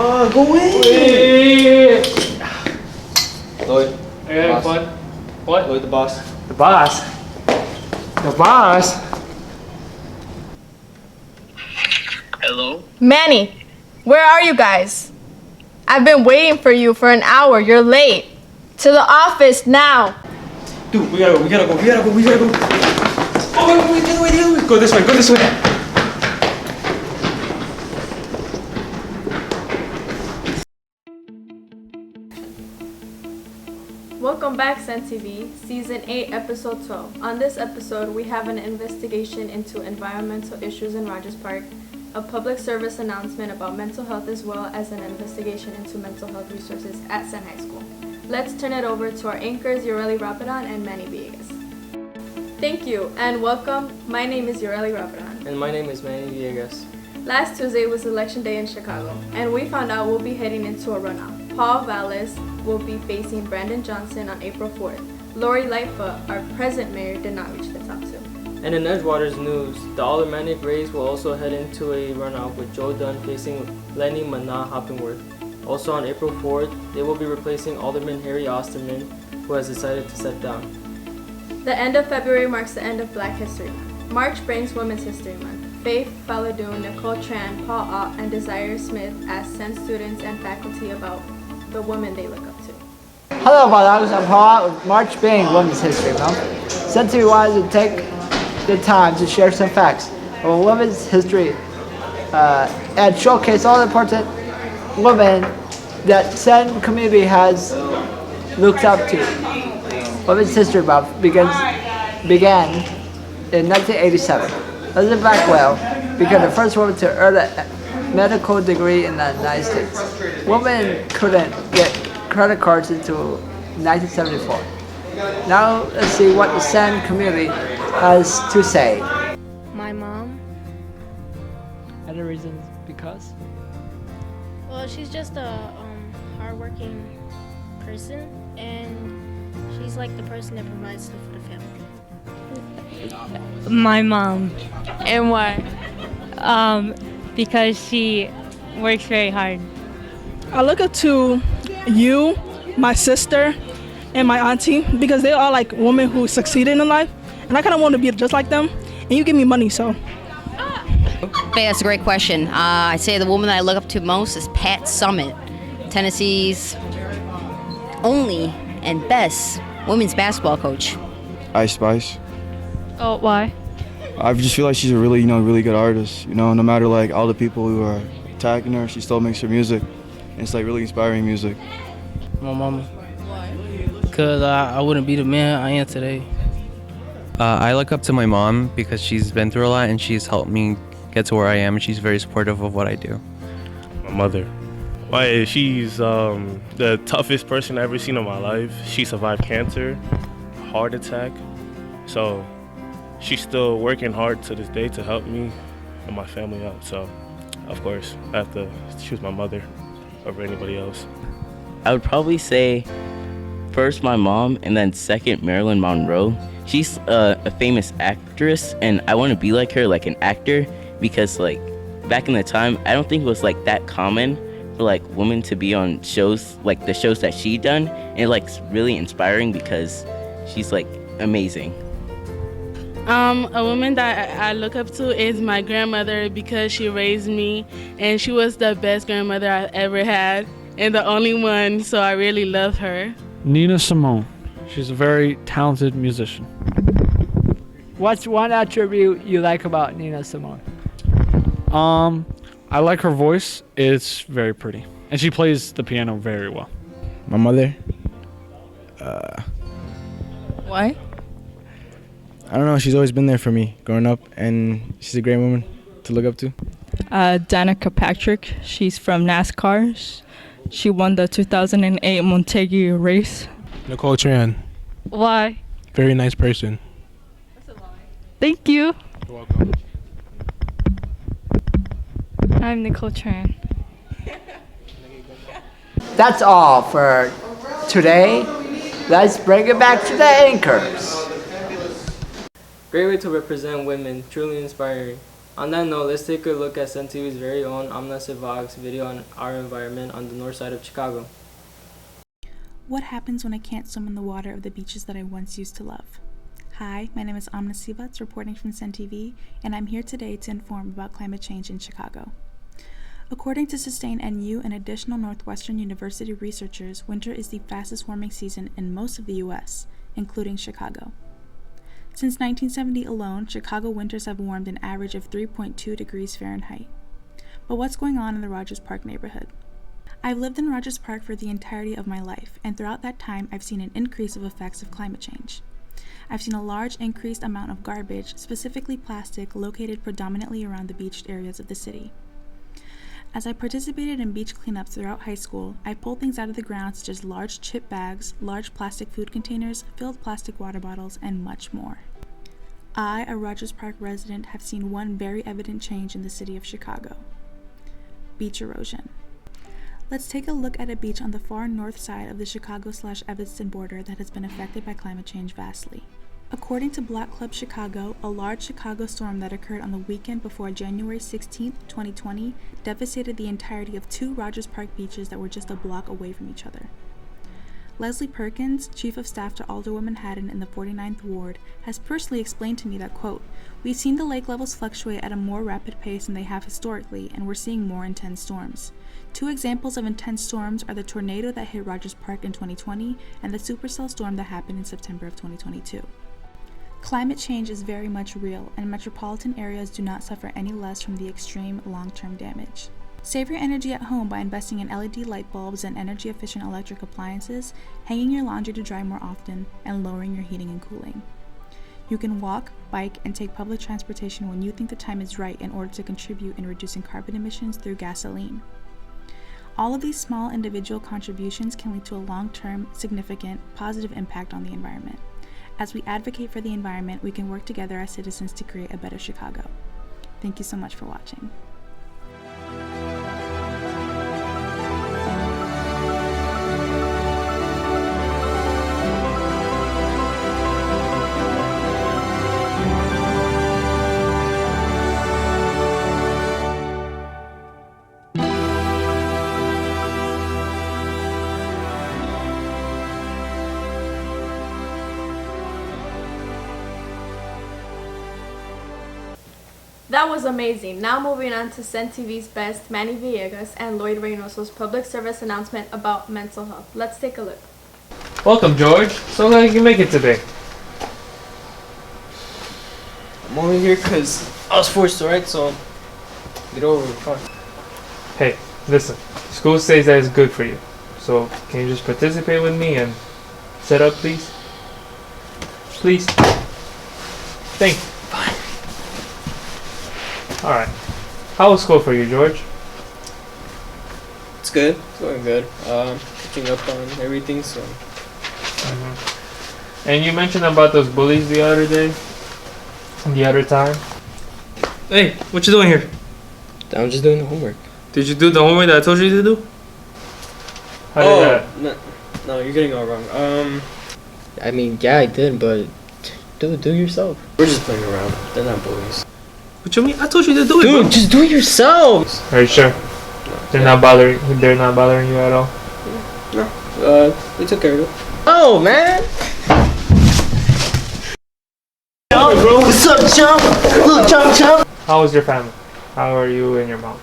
Go in! Lloyd. Yeah, what? Lloyd, the boss. The boss? The boss? Hello? Manny, where are you guys? I've been waiting for you for an hour. You're late. To the office now. Dude, we gotta go. Oh, wait, the other way. Go this way. Welcome back, Senn TV, Season 8, Episode 12. On this episode, we have an investigation into environmental issues in Rogers Park, a public service announcement about mental health, as well as an investigation into mental health resources at Senn High School. Let's turn it over to our anchors, Yoreli Rapidan and Manny Villegas. Thank you, and welcome. My name is Yoreli Rapidan. And my name is Manny Villegas. Last Tuesday was Election Day in Chicago, and we found out we'll be heading into a runoff. Paul Vallis will be facing Brandon Johnson on April 4th. Lori Lightfoot, our present mayor, did not reach the top two. And in Edgewater's news, the Aldermanic race will also head into a runoff with Joe Dunn facing Lenny Mana Hoppingworth. Also on April 4th, they will be replacing Alderman Harry Osterman, who has decided to step down. The end of February marks the end of Black History Month. March brings Women's History Month. Faith Faladoon, Nicole Tran, Paul Ott, and Desire Smith asked Senn students and faculty about the women they look up to. Hello, Balagas. I'm Paul with March being Women's History Month. Since we wanted to take the time to share some facts about women's history and showcase all the important women that Senn community has looked up to. Women's History Month began in 1987. Elizabeth Blackwell became the first woman to earn a medical degree in the United States. Women couldn't get credit cards until 1974. Now let's see what the Senn community has to say. My mom. Any reasons because? Well, she's just a hardworking person, and she's like the person that provides stuff for the family. My mom. And why? Because she works very hard. I look up to you, my sister, and my auntie because they are like women who succeeded in life, and I kind of want to be just like them. And you give me money, so. Hey, that's a great question. I'd say the woman that I look up to most is Pat Summit, Tennessee's only and best women's basketball coach. Ice Spice. Oh, why? I just feel like she's a really, really good artist. No matter like all the people who are attacking her, she still makes her music. And it's like really inspiring music. My mama. Why? Because I wouldn't be the man I am today. I look up to my mom because she's been through a lot and she's helped me get to where I am, and she's very supportive of what I do. My mother. Why? She's the toughest person I've ever seen in my life. She survived cancer, heart attack. So she's still working hard to this day to help me and my family out. So, of course, I have to choose my mother over anybody else. I would probably say first my mom and then second Marilyn Monroe. She's a famous actress, and I want to be like her, like an actor, because like back in the time, I don't think it was like that common for like women to be on shows like the shows that she done, and like really inspiring because she's like amazing. A woman that I look up to is my grandmother because she raised me, and she was the best grandmother I ever had and the only one, so I really love her. Nina Simone. She's a very talented musician. What's one attribute you like about Nina Simone? I like her voice. It's very pretty. And she plays the piano very well. My mother. Why? I don't know. She's always been there for me growing up, and she's a great woman to look up to. Danica Patrick. She's from NASCAR. She won the 2008 Montague race. Nicole Tran. Why? Very nice person. Thank you. You're welcome. I'm Nicole Tran. That's all for today. Let's bring it back to the anchors. Great way to represent women, truly inspiring. On that note, let's take a look at Senn TV's very own Amna Sevag's video on our environment on the north side of Chicago. What happens when I can't swim in the water of the beaches that I once used to love? Hi, my name is Amna Sivats, reporting from Senn TV, and I'm here today to inform about climate change in Chicago. According to Sustain NU and additional Northwestern University researchers, winter is the fastest warming season in most of the U.S., including Chicago. Since 1970 alone, Chicago winters have warmed an average of 3.2 degrees Fahrenheit. But what's going on in the Rogers Park neighborhood? I've lived in Rogers Park for the entirety of my life, and throughout that time, I've seen an increase of effects of climate change. I've seen a large increased amount of garbage, specifically plastic, located predominantly around the beached areas of the city. As I participated in beach cleanups throughout high school, I pulled things out of the ground such as large chip bags, large plastic food containers, filled plastic water bottles, and much more. I, a Rogers Park resident, have seen one very evident change in the city of Chicago: beach erosion. Let's take a look at a beach on the far north side of the Chicago/Evanston border that has been affected by climate change vastly. According to Block Club Chicago, a large Chicago storm that occurred on the weekend before January 16, 2020, devastated the entirety of 2 Rogers Park beaches that were just a block away from each other. Leslie Perkins, Chief of Staff to Alderwoman Haddon in the 49th Ward, has personally explained to me that, quote, "We've seen the lake levels fluctuate at a more rapid pace than they have historically, and we're seeing more intense storms. 2 examples of intense storms are the tornado that hit Rogers Park in 2020 and the supercell storm that happened in September of 2022. Climate change is very much real, and metropolitan areas do not suffer any less from the extreme long-term damage. Save your energy at home by investing in LED light bulbs and energy-efficient electric appliances, hanging your laundry to dry more often, and lowering your heating and cooling. You can walk, bike, and take public transportation when you think the time is right in order to contribute in reducing carbon emissions through gasoline. All of these small individual contributions can lead to a long-term, significant, positive impact on the environment. As we advocate for the environment, we can work together as citizens to create a better Chicago. Thank you so much for watching. That was amazing. Now moving on to Senn TV's best, Manny Villegas and Lloyd Reynoso's public service announcement about mental health. Let's take a look. Welcome, George. So glad you can make it today. I'm only here because I was forced to, right? So get over it. Fine. Hey, listen. School says that is good for you. So can you just participate with me and set up, please? Please. Thank you. Alright. How was school for you, George? It's good. It's going good. Catching up on everything, so. And you mentioned about those bullies the other day? The other time? Hey, what you doing here? I'm just doing the homework. Did you do the homework that I told you to do? How did that? No, you're getting it all wrong. I mean, yeah, I did, but do it yourself. We're just playing around. They're not bullies. What you mean? I told you to do it, Dude, bro. just do it yourself. Are you sure? They're not bothering you at all? No. They took care of it. Oh, man. What's up, chump? Little chump. How was your family? How are you and your mom?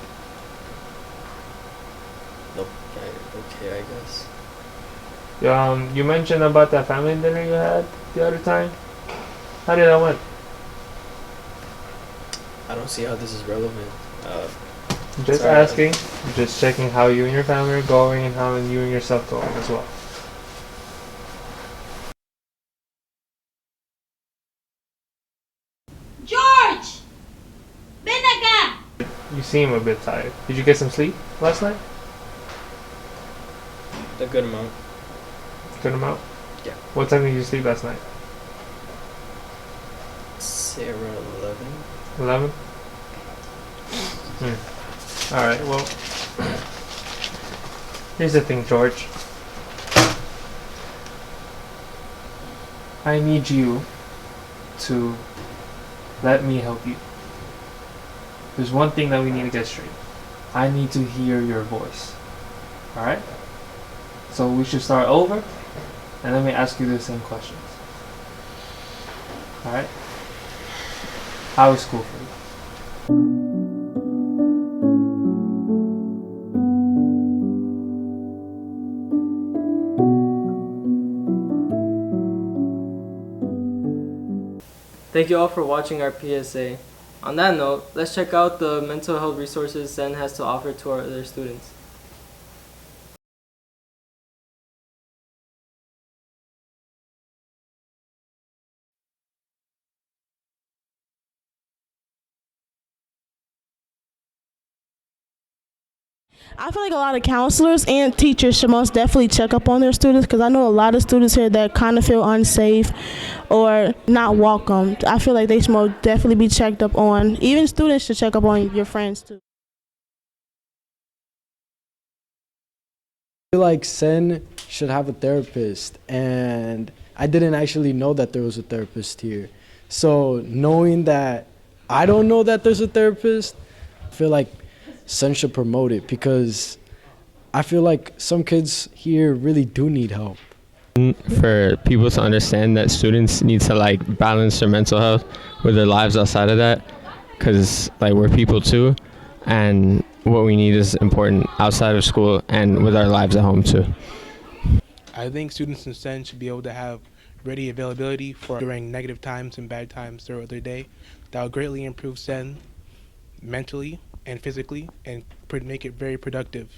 Okay, I guess. You mentioned about that family dinner you had the other time. How did that went? I don't see how this is relevant. Just sorry. asking. Just checking how you and your family are going and how you and yourself going as well. George! Vinegar! You seem a bit tired. Did you get some sleep last night? A good amount. Good amount? Yeah. What time did you sleep last night? Say around 11. 11? Alright, well, here's the thing, George. I need you to let me help you. there's one thing that we need to get straight. I need to hear your voice. Alright? So we should start over, and let me ask you the same questions. Alright? How was school for you? Thank you all for watching our PSA. On that note, let's check out the mental health resources Senn has to offer to their students. I feel like a lot of counselors and teachers should most definitely check up on their students, because I know a lot of students here that kind of feel unsafe or not welcomed. I feel like they should most definitely be checked up on. Even students should check up on your friends too. I feel like Senn should have a therapist, and I didn't actually know that there was a therapist here. So knowing that I don't know that there's a therapist, I feel like Senn should promote it, because I feel like some kids here really do need help. For people to understand that students need to like balance their mental health with their lives outside of that, because like we're people too, and what we need is important outside of school and with our lives at home too. I think students in Senn should be able to have ready availability for during negative times and bad times throughout their day. That will greatly improve Senn mentally and physically and make it very productive.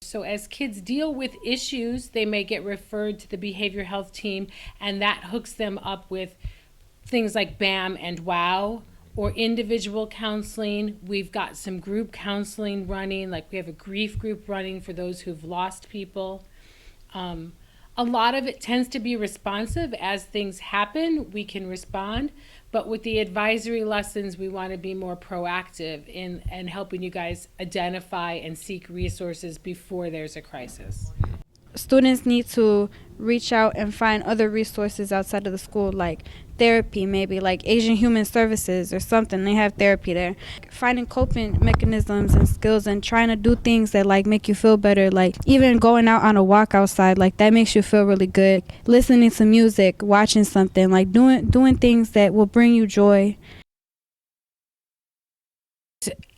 So as kids deal with issues, they may get referred to the behavioral health team, and that hooks them up with things like BAM and WOW, or individual counseling. We've got some group counseling running, like we have a grief group running for those who've lost people. A lot of it tends to be responsive. As things happen, we can respond. But with the advisory lessons, we want to be more proactive in helping you guys identify and seek resources before there's a crisis. Students need to reach out and find other resources outside of the school, like therapy, maybe like Asian Human Services or something. They have therapy there. Finding coping mechanisms and skills and trying to do things that like make you feel better, like even going out on a walk outside, like that makes you feel really good. Listening to music, watching something, like doing things that will bring you joy.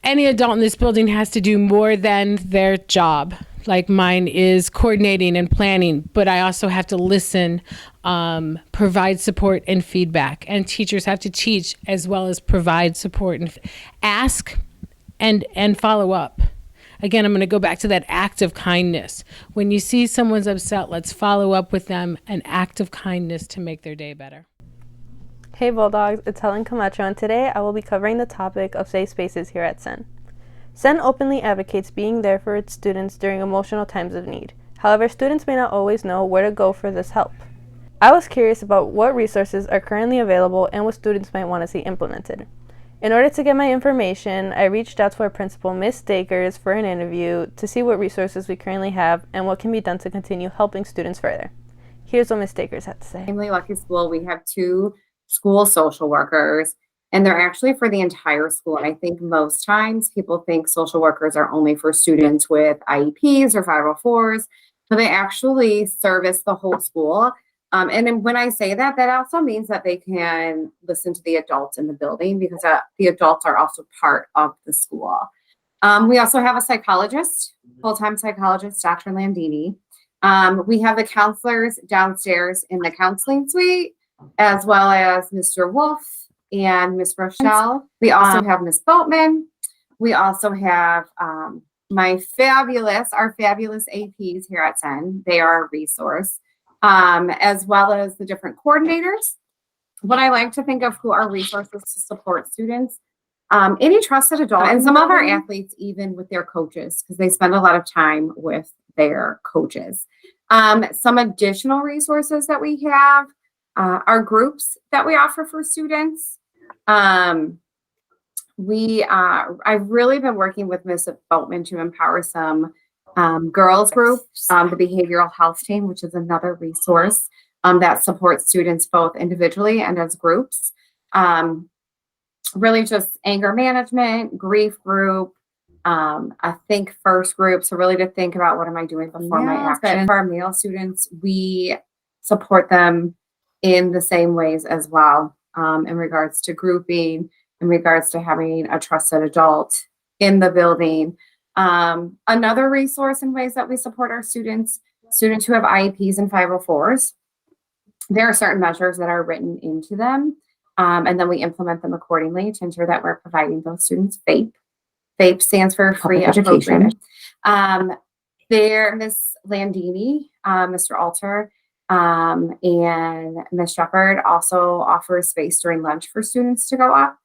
Any adult in this building has to do more than their job. Like mine is coordinating and planning, but I also have to listen, provide support and feedback. And teachers have to teach as well as provide support and ask and follow up. Again, I'm going to go back to that act of kindness. When you see someone's upset, let's follow up with them, an act of kindness to make their day better. Hey Bulldogs, it's Helen Camacho, and today I will be covering the topic of safe spaces here at Senn. Senn openly advocates being there for its students during emotional times of need. However, students may not always know where to go for this help. I was curious about what resources are currently available and what students might want to see implemented. In order to get my information, I reached out to our principal, Ms. Stakers, for an interview to see what resources we currently have and what can be done to continue helping students further. Here's what Ms. Stakers had to say. Extremely lucky school. We have 2 school social workers, and they're actually for the entire school. And I think most times people think social workers are only for students with IEPs or 504s, but they actually service the whole school. And then when I say that, that also means that they can listen to the adults in the building, because the adults are also part of the school. We also have a psychologist, full-time psychologist, Dr. Landini. We have the counselors downstairs in the counseling suite, as well as Mr. Wolf and Miss Rochelle. We also have Miss Boatman. We also have our fabulous APs here at Senn. They are a resource, as well as the different coordinators. What I like to think of who are resources to support students, any trusted adult, and some of our athletes, even with their coaches, because they spend a lot of time with their coaches. Some additional resources that we have are groups that we offer for students. I've really been working with Miss Boatman to empower some girls groups, the behavioral health team, which is another resource that supports students both individually and as groups. really just anger management, grief group, I think first group. So really to think about what am I doing before my action. For our male students, we support them in the same ways as well, in regards to grouping, in regards to having a trusted adult in the building. Another resource in ways that we support our students who have IEPs and 504s, there are certain measures that are written into them. And then we implement them accordingly to ensure that we're providing those students FAPE. FAPE stands for free education. There, Miss Landini, Mr. Alter, and Miss Shepherd also offer space during lunch for students to go up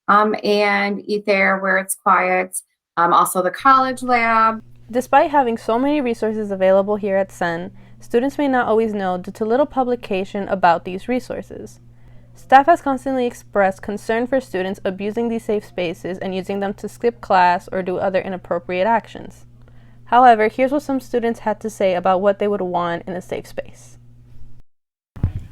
and eat there where it's quiet. Also the college lab. Despite having so many resources available here at Senn, students may not always know due to little publication about these resources. Staff has constantly expressed concern for students abusing these safe spaces and using them to skip class or do other inappropriate actions. However, here's what some students had to say about what they would want in a safe space.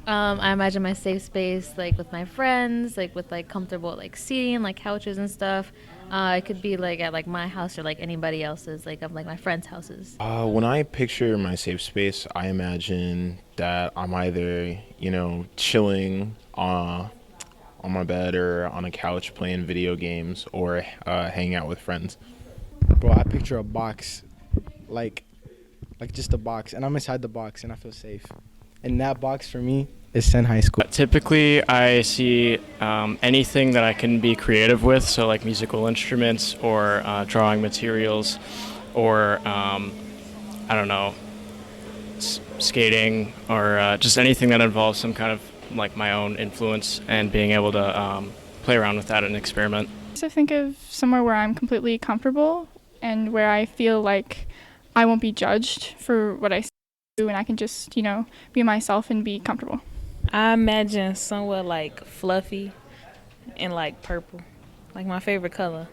I imagine my safe space like with my friends, like with like comfortable like seating, like couches and stuff. It could be like at like my house or like anybody else's, like of like my friends' houses. When I picture my safe space, I imagine that I'm either, chilling on my bed or on a couch playing video games or hanging out with friends. Bro, I picture a box, like just a box, and I'm inside the box and I feel safe. And that box for me is Senn High School. Typically, I see anything that I can be creative with, so like musical instruments or drawing materials or, skating or just anything that involves some kind of like my own influence and being able to play around with that and experiment. So think of somewhere where I'm completely comfortable and where I feel like I won't be judged for what I do and I can just, be myself and be comfortable. I imagine somewhere like fluffy and like purple, like my favorite color,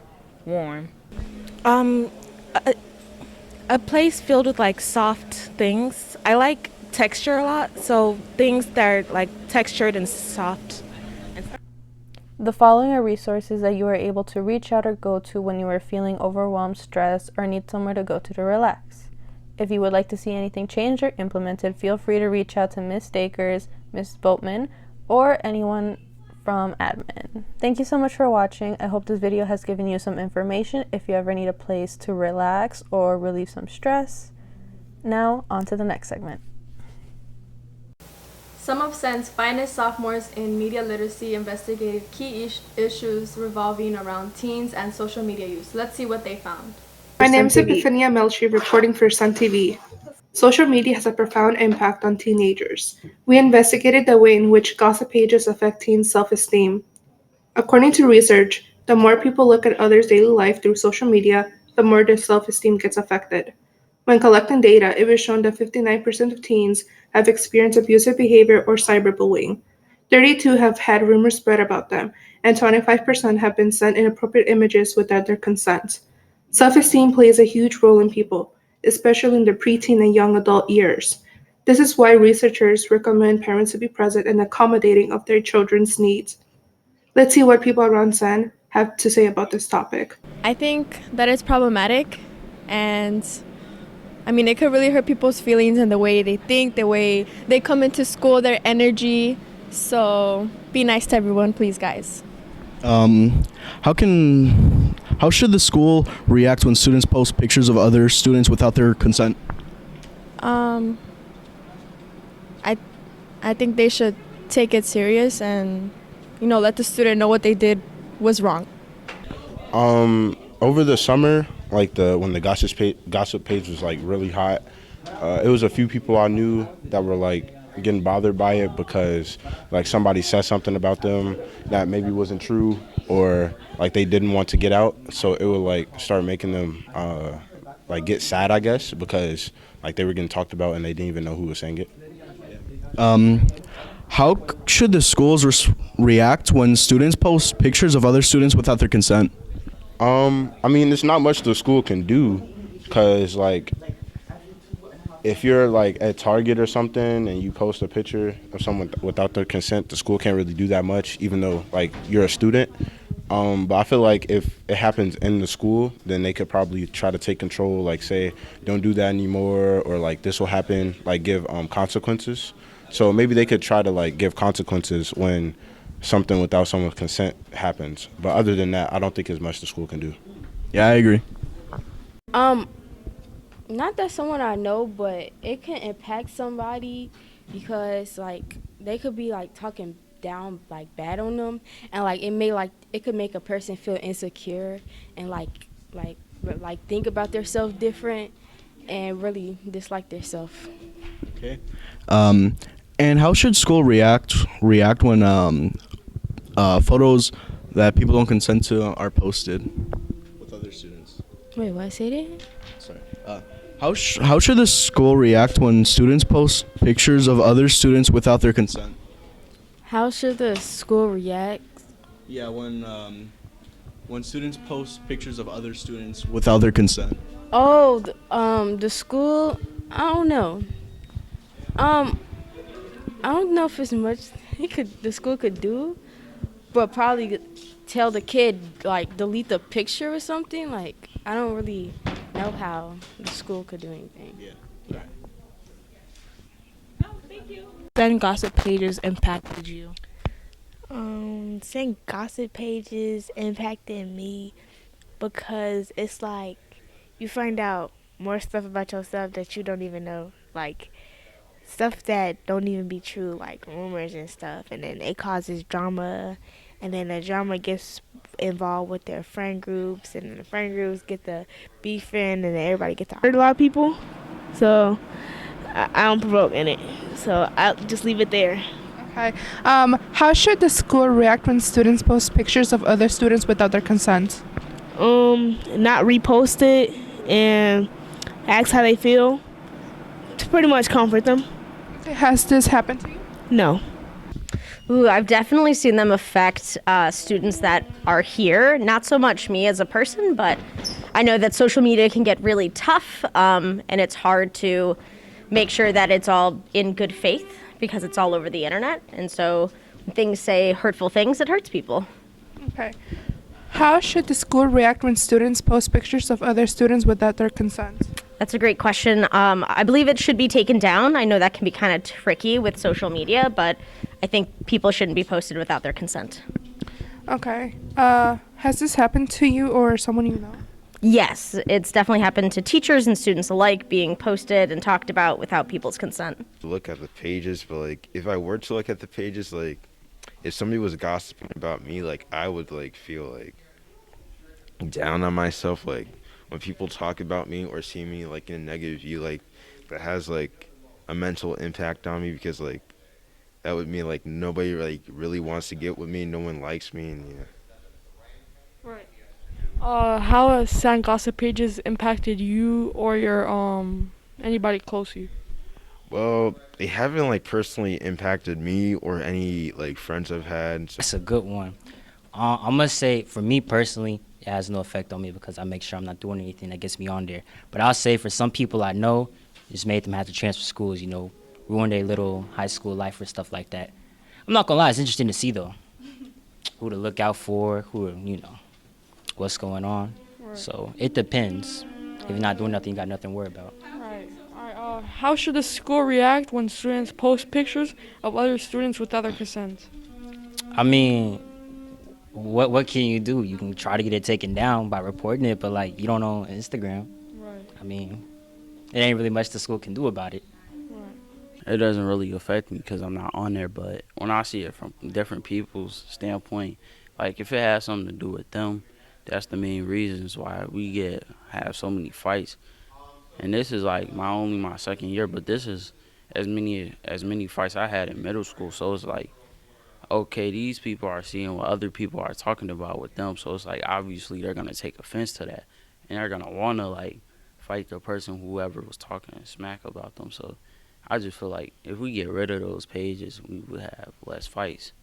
warm. A place filled with like soft things. I like texture a lot, so things that are like textured and soft. The following are resources that you are able to reach out or go to when you are feeling overwhelmed, stressed, or need somewhere to go to relax. If you would like to see anything changed or implemented, feel free to reach out to Ms. Dakers, Ms. Boatman, or anyone from admin. Thank you so much for watching. I hope this video has given you some information if you ever need a place to relax or relieve some stress. Now, on to the next segment. Some of Senn's finest sophomores in media literacy investigated key issues revolving around teens and social media use. Let's see what they found. My name is Epifania Melchi, reporting for Senn TV. Social media has a profound impact on teenagers. We investigated the way in which gossip pages affect teens' self-esteem. According to research, the more people look at others' daily life through social media, the more their self-esteem gets affected. When collecting data, it was shown that 59% of teens have experienced abusive behavior or cyberbullying. 32% have had rumors spread about them, and 25% have been sent inappropriate images without their consent. Self-esteem plays a huge role in people, especially in the preteen and young adult years. This is why researchers recommend parents to be present and accommodating of their children's needs. Let's see what people around Senn have to say about this topic. I think that it's problematic, and it could really hurt people's feelings and the way they think, the way they come into school, their energy. So be nice to everyone, please, guys. How should the school react when students post pictures of other students without their consent? I think they should take it serious and, let the student know what they did was wrong. Over the summer, when the gossip page was like really hot, it was a few people I knew that were like getting bothered by it because like somebody said something about them that maybe wasn't true or like they didn't want to get out, so it would like start making them like get sad, I guess, because like they were getting talked about and they didn't even know who was saying it. How should the schools react when students post pictures of other students without their consent? There's not much the school can do because like if you're like at Target or something and you post a picture of someone without their consent, the school can't really do that much, even though like you're a student. But I feel like if it happens in the school, then they could probably try to take control, like say, don't do that anymore, or like this will happen, like give consequences. So maybe they could try to like give consequences when something without someone's consent happens. But other than that, I don't think there's much the school can do. Yeah, I agree. Not that someone I know, but it can impact somebody because like they could be like talking down like bad on them, and like it could make a person feel insecure and like think about themselves different and really dislike themselves. Okay. And how should school react when photos that people don't consent to are posted with other students? Wait, what? Say that? Sorry. How should the school react when students post pictures of other students without their consent? How should the school react? Yeah, when students post pictures of other students without their consent. Oh, the school. I don't know. I don't know if it's much the school could do, but probably tell the kid like delete the picture or something. Like I don't really know how the school could do anything. Yeah. Then gossip pages impacted you. Saying gossip pages impacted me because it's like you find out more stuff about yourself that you don't even know, like stuff that don't even be true, like rumors and stuff, and then it causes drama, and then the drama gets involved with their friend groups, and then the friend groups get the beefing, and then everybody gets to hurt a lot of people. So I don't provoke in it, so I'll just leave it there. Okay. How should the school react when students post pictures of other students without their consent? Not repost it and ask how they feel to pretty much comfort them. Okay. Has this happened to you? No. Ooh, I've definitely seen them affect students that are here. Not so much me as a person, but I know that social media can get really tough, and it's hard to make sure that it's all in good faith because it's all over the internet. And so when things say hurtful things, it hurts people. Okay. How should the school react when students post pictures of other students without their consent? That's a great question. I believe it should be taken down. I know that can be kind of tricky with social media, but I think people shouldn't be posted without their consent. Okay. Has this happened to you or someone you know? Yes, it's definitely happened to teachers and students alike, being posted and talked about without people's consent. Look at the pages, but like if I were to look at the pages, like if somebody was gossiping about me, like I would like feel like down on myself, like when people talk about me or see me like in a negative view, like that has like a mental impact on me, because like that would mean like nobody like really wants to get with me, no one likes me, and yeah. Right. How has Senn gossip pages impacted you or your anybody close to you? Well, they haven't like personally impacted me or any like friends I've had. That's a good one. I'm gonna say for me personally, it has no effect on me because I make sure I'm not doing anything that gets me on there. But I'll say for some people I know, it's made them have to transfer schools, you know, ruin their little high school life or stuff like that. I'm not gonna lie, it's interesting to see though, who to look out for, what's going on. Right. So it depends. If you're not doing nothing, you got nothing to worry about. Right. All right. How should the school react when students post pictures of other students without their consent? I mean, what can you do? You can try to get it taken down by reporting it, but like you don't know Instagram. Right. I mean, it ain't really much the school can do about it. It doesn't really affect me because I'm not on there, but when I see it from different people's standpoint, like if it has something to do with them, that's the main reasons why we have so many fights. And this is like only my second year, but this is as many fights I had in middle school. So it's like, okay, these people are seeing what other people are talking about with them. So it's like obviously they're gonna take offense to that, and they're gonna wanna like fight the person whoever was talking smack about them. So I just feel like if we get rid of those pages, we would have less fights.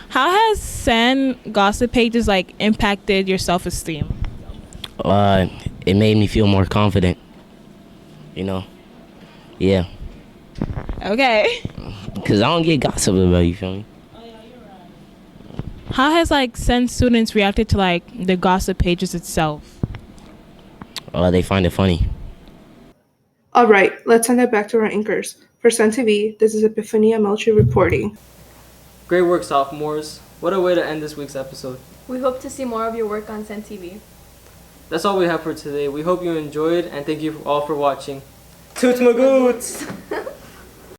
How has Senn gossip pages like impacted your self-esteem? It made me feel more confident. Yeah. Okay. Because I don't get gossip about you, feel me? How has like Senn students reacted to like the gossip pages itself? They find it funny. All right, let's send it back to our anchors. For Senn TV, this is Epiphania Melchi reporting. Great work, sophomores. What a way to end this week's episode. We hope to see more of your work on Senn TV. That's all we have for today. We hope you enjoyed, and thank you all for watching. Toots Magoots!